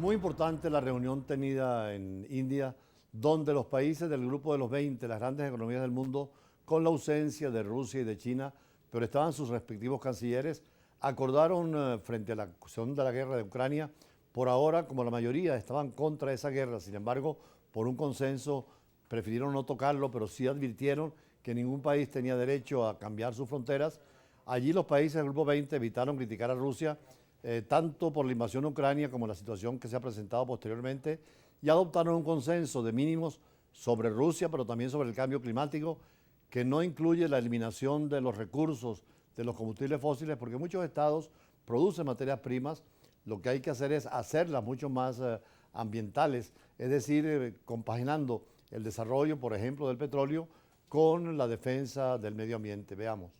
Muy importante la reunión tenida en India, donde los países del grupo de los 20, las grandes economías del mundo, con la ausencia de Rusia y de China, pero estaban sus respectivos cancilleres, acordaron frente a la cuestión de la guerra de Ucrania. Por ahora, como la mayoría estaban contra esa guerra, sin embargo, por un consenso prefirieron no tocarlo, pero sí advirtieron que ningún país tenía derecho a cambiar sus fronteras. Allí los países del Grupo 20 evitaron criticar a Rusia, tanto por la invasión a Ucrania como la situación que se ha presentado posteriormente, y adoptaron un consenso de mínimos sobre Rusia, pero también sobre el cambio climático, que no incluye la eliminación de los recursos de los combustibles fósiles, porque muchos estados producen materias primas. Lo que hay que hacer es hacerlas mucho más ambientales, es decir, compaginando el desarrollo, por ejemplo, del petróleo con la defensa del medio ambiente. Veamos.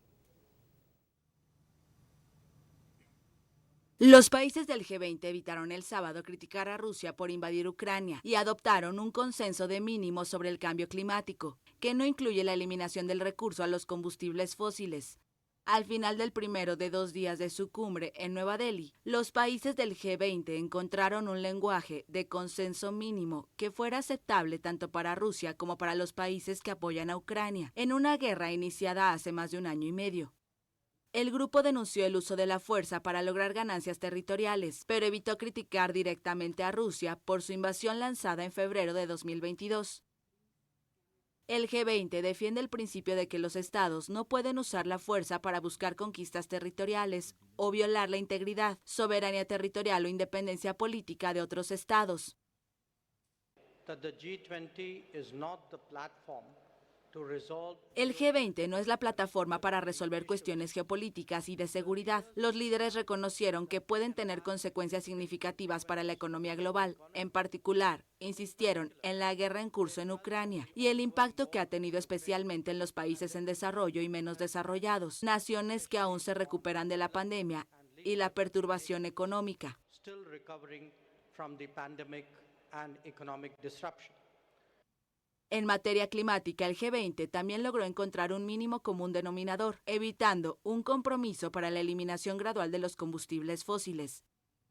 Los países del G20 evitaron el sábado criticar a Rusia por invadir Ucrania y adoptaron un consenso de mínimos sobre el cambio climático, que no incluye la eliminación del recurso a los combustibles fósiles. Al final del primero de 2 días de su cumbre en Nueva Delhi, los países del G20 encontraron un lenguaje de consenso mínimo que fuera aceptable tanto para Rusia como para los países que apoyan a Ucrania en una guerra iniciada hace más de 1 año y medio. El grupo denunció el uso de la fuerza para lograr ganancias territoriales, pero evitó criticar directamente a Rusia por su invasión lanzada en febrero de 2022. El G20 defiende el principio de que los estados no pueden usar la fuerza para buscar conquistas territoriales o violar la integridad, soberanía territorial o independencia política de otros estados. El G20 no es la plataforma para resolver cuestiones geopolíticas y de seguridad. Los líderes reconocieron que pueden tener consecuencias significativas para la economía global. En particular, insistieron en la guerra en curso en Ucrania y el impacto que ha tenido especialmente en los países en desarrollo y menos desarrollados, naciones que aún se recuperan de la pandemia y la perturbación económica. En materia climática, el G20 también logró encontrar un mínimo común denominador, evitando un compromiso para la eliminación gradual de los combustibles fósiles.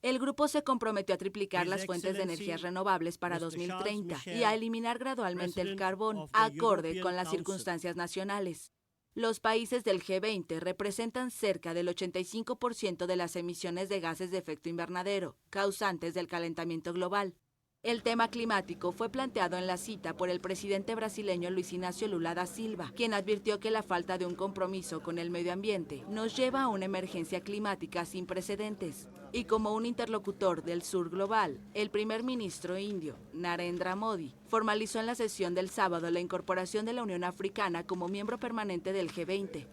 El grupo se comprometió a triplicar las fuentes de energías renovables para 2030 y a eliminar gradualmente el carbón, acorde con las circunstancias nacionales. Los países del G20 representan cerca del 85% de las emisiones de gases de efecto invernadero, causantes del calentamiento global. El tema climático fue planteado en la cita por el presidente brasileño Luis Inácio Lula da Silva, quien advirtió que la falta de un compromiso con el medio ambiente nos lleva a una emergencia climática sin precedentes. Y como un interlocutor del sur global, el primer ministro indio, Narendra Modi, formalizó en la sesión del sábado la incorporación de la Unión Africana como miembro permanente del G20.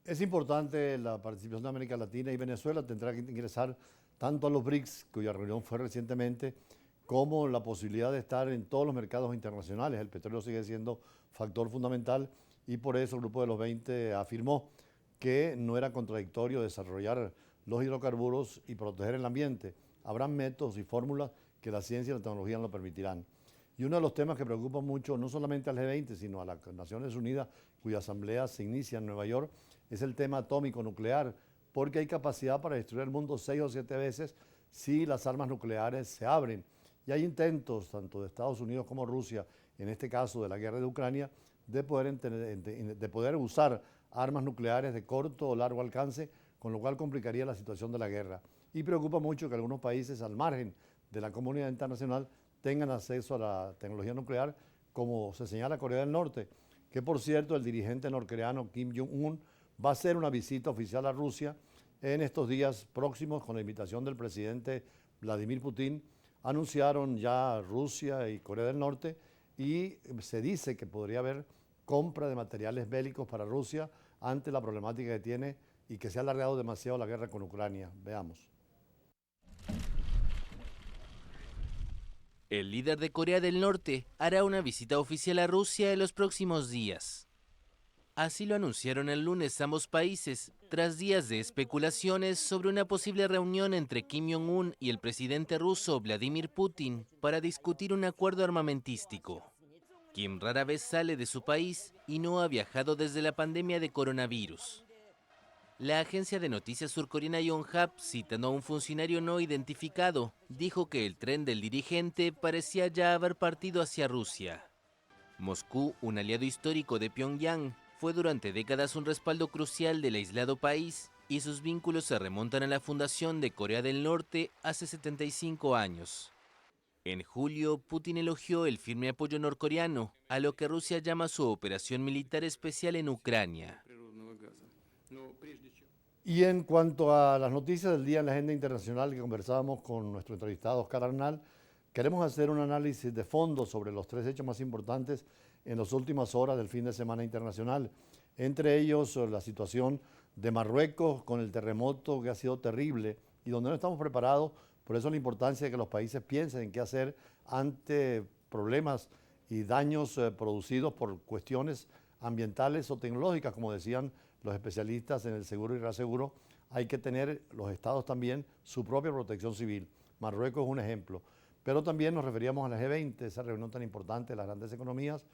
Es importante la participación de América Latina, y Venezuela tendrá que ingresar tanto a los BRICS, cuya reunión fue recientemente, como la posibilidad de estar en todos los mercados internacionales. El petróleo sigue siendo factor fundamental y por eso el Grupo de los 20 afirmó que no era contradictorio desarrollar los hidrocarburos y proteger el ambiente. Habrán métodos y fórmulas que la ciencia y la tecnología lo permitirán. Y uno de los temas que preocupa mucho, no solamente al G20, sino a las Naciones Unidas, cuya asamblea se inicia en Nueva York, es el tema atómico nuclear, porque hay capacidad para destruir el mundo 6 o 7 veces si las armas nucleares se abren. Y hay intentos, tanto de Estados Unidos como Rusia, en este caso de la guerra de Ucrania, de poder usar armas nucleares de corto o largo alcance, con lo cual complicaría la situación de la guerra. Y preocupa mucho que algunos países, al margen de la comunidad internacional, tengan acceso a la tecnología nuclear, como se señala Corea del Norte, que por cierto el dirigente norcoreano Kim Jong-un va a hacer una visita oficial a Rusia en estos días próximos con la invitación del presidente Vladimir Putin. Anunciaron ya Rusia y Corea del Norte y se dice que podría haber compra de materiales bélicos para Rusia ante la problemática que tiene y que se ha alargado demasiado la guerra con Ucrania. Veamos. El líder de Corea del Norte hará una visita oficial a Rusia en los próximos días. Así lo anunciaron el lunes ambos países, tras días de especulaciones sobre una posible reunión entre Kim Jong-un y el presidente ruso Vladimir Putin para discutir un acuerdo armamentístico. Kim rara vez sale de su país y no ha viajado desde la pandemia de coronavirus. La agencia de noticias surcoreana Yonhap, citando a un funcionario no identificado, dijo que el tren del dirigente parecía ya haber partido hacia Rusia. Moscú, un aliado histórico de Pyongyang, fue durante décadas un respaldo crucial del aislado país y sus vínculos se remontan a la fundación de Corea del Norte hace 75 años. En julio, Putin elogió el firme apoyo norcoreano a lo que Rusia llama su operación militar especial en Ucrania. Y en cuanto a las noticias del día en la agenda internacional que conversábamos con nuestro entrevistado Oscar Arnal, queremos hacer un análisis de fondo sobre los 3 hechos más importantes en las últimas horas del fin de semana internacional. Entre ellos, la situación de Marruecos con el terremoto que ha sido terrible y donde no estamos preparados. Por eso la importancia de que los países piensen en qué hacer ante problemas y daños producidos por cuestiones ambientales o tecnológicas, como decían los especialistas en el seguro y reaseguro. Hay que tener los estados también su propia protección civil. Marruecos es un ejemplo. Pero también nos referíamos a la G20, esa reunión tan importante de las grandes economías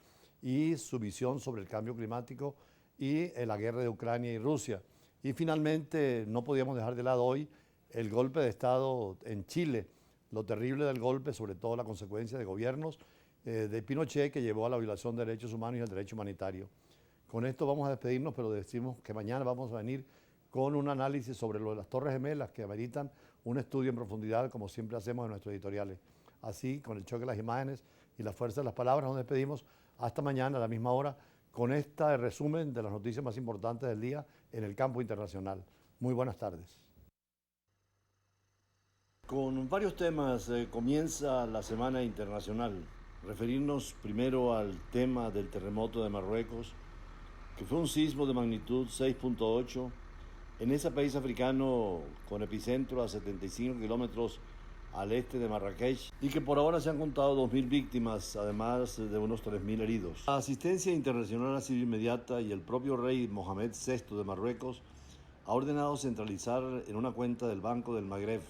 y su visión sobre el cambio climático y la guerra de Ucrania y Rusia. Y finalmente, no podíamos dejar de lado hoy el golpe de Estado en Chile, lo terrible del golpe, sobre todo la consecuencia de gobiernos de Pinochet que llevó a la violación de derechos humanos y el derecho humanitario. Con esto vamos a despedirnos, pero decimos que mañana vamos a venir con un análisis sobre lo de las Torres Gemelas que ameritan un estudio en profundidad, como siempre hacemos en nuestros editoriales. Así, con el choque de las imágenes y la fuerza de las palabras, nos despedimos hasta mañana a la misma hora con este resumen de las noticias más importantes del día en el campo internacional. Muy buenas tardes. Con varios temas comienza la Semana Internacional. Referirnos primero al tema del terremoto de Marruecos, que fue un sismo de magnitud 6.8 en ese país africano con epicentro a 75 kilómetros al este de Marrakech y que por ahora se han contado 2.000 víctimas, además de unos 3.000 heridos. La asistencia internacional ha sido inmediata y el propio rey Mohamed VI de Marruecos ha ordenado centralizar en una cuenta del Banco del Magreb,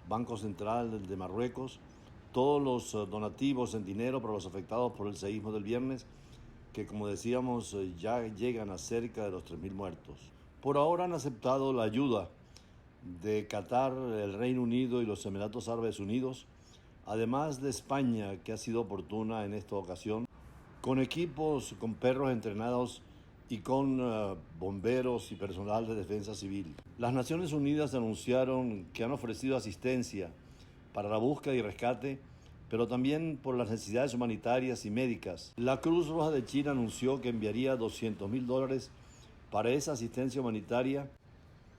Banco Central de Marruecos, todos los donativos en dinero para los afectados por el seísmo del viernes, que como decíamos ya llegan a cerca de los 3.000 muertos. Por ahora han aceptado la ayuda de Qatar, el Reino Unido y los Emiratos Árabes Unidos, además de España, que ha sido oportuna en esta ocasión, con equipos, con perros entrenados y con bomberos y personal de defensa civil. Las Naciones Unidas anunciaron que han ofrecido asistencia para la búsqueda y rescate, pero también por las necesidades humanitarias y médicas. La Cruz Roja de China anunció que enviaría $200.000 para esa asistencia humanitaria.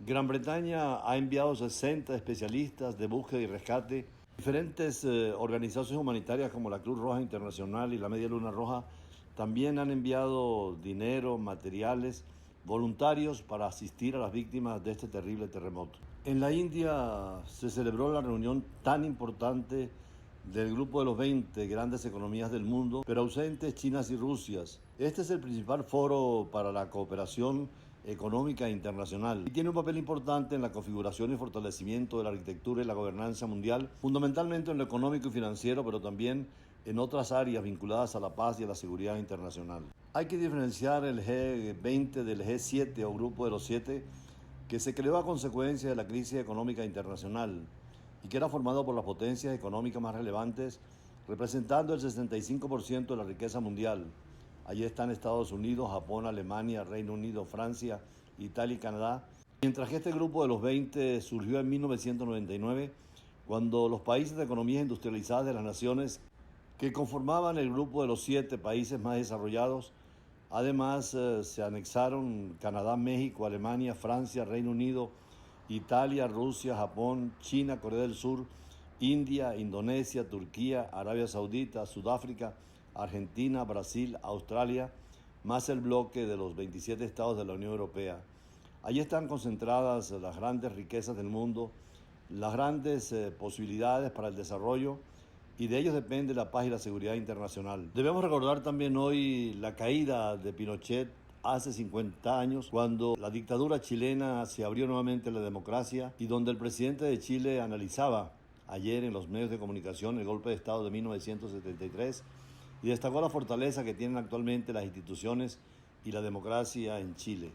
Gran Bretaña ha enviado 60 especialistas de búsqueda y rescate. Diferentes organizaciones humanitarias como la Cruz Roja Internacional y la Media Luna Roja también han enviado dinero, materiales, voluntarios para asistir a las víctimas de este terrible terremoto. En la India se celebró la reunión tan importante del grupo de los 20 grandes economías del mundo, pero ausentes Chinas y Rusias. Este es el principal foro para la cooperación económica internacional y tiene un papel importante en la configuración y fortalecimiento de la arquitectura y la gobernanza mundial, fundamentalmente en lo económico y financiero, pero también en otras áreas vinculadas a la paz y a la seguridad internacional. Hay que diferenciar el G20 del G7 o Grupo de los 7, que se creó a consecuencia de la crisis económica internacional y que era formado por las potencias económicas más relevantes, representando el 65% de la riqueza mundial. Allí están Estados Unidos, Japón, Alemania, Reino Unido, Francia, Italia y Canadá. Mientras que este grupo de los 20 surgió en 1999, cuando los países de economías industrializadas de las naciones que conformaban el grupo de los 7 países más desarrollados, además se anexaron Canadá, México, Alemania, Francia, Reino Unido, Italia, Rusia, Japón, China, Corea del Sur, India, Indonesia, Turquía, Arabia Saudita, Sudáfrica, Argentina, Brasil, Australia, más el bloque de los 27 estados de la Unión Europea. Allí están concentradas las grandes riquezas del mundo, las grandes posibilidades para el desarrollo, y de ellos depende la paz y la seguridad internacional. Debemos recordar también hoy la caída de Pinochet hace 50 años, cuando la dictadura chilena se abrió nuevamente a la democracia y donde el presidente de Chile analizaba ayer en los medios de comunicación el golpe de Estado de 1973 y destacó la fortaleza que tienen actualmente las instituciones y la democracia en Chile.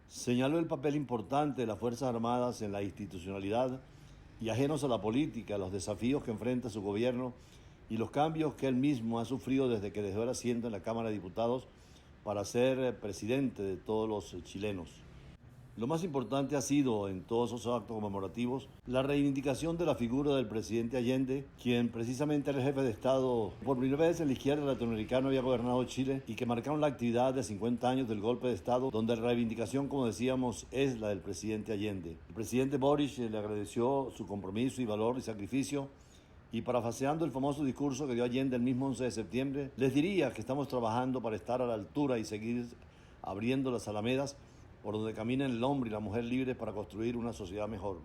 Señaló el papel importante de las Fuerzas Armadas en la institucionalidad y ajenos a la política, los desafíos que enfrenta su gobierno y los cambios que él mismo ha sufrido desde que dejó el asiento en la Cámara de Diputados para ser presidente de todos los chilenos. Lo más importante ha sido, en todos esos actos conmemorativos, la reivindicación de la figura del presidente Allende, quien precisamente era el jefe de Estado por primera vez en la izquierda latinoamericana había gobernado Chile y que marcaron la actividad de 50 años del golpe de Estado, donde la reivindicación, como decíamos, es la del presidente Allende. El presidente Boric le agradeció su compromiso y valor y sacrificio, y parafaseando el famoso discurso que dio Allende el mismo 11 de septiembre, les diría que estamos trabajando para estar a la altura y seguir abriendo las alamedas por donde caminan el hombre y la mujer libres para construir una sociedad mejor.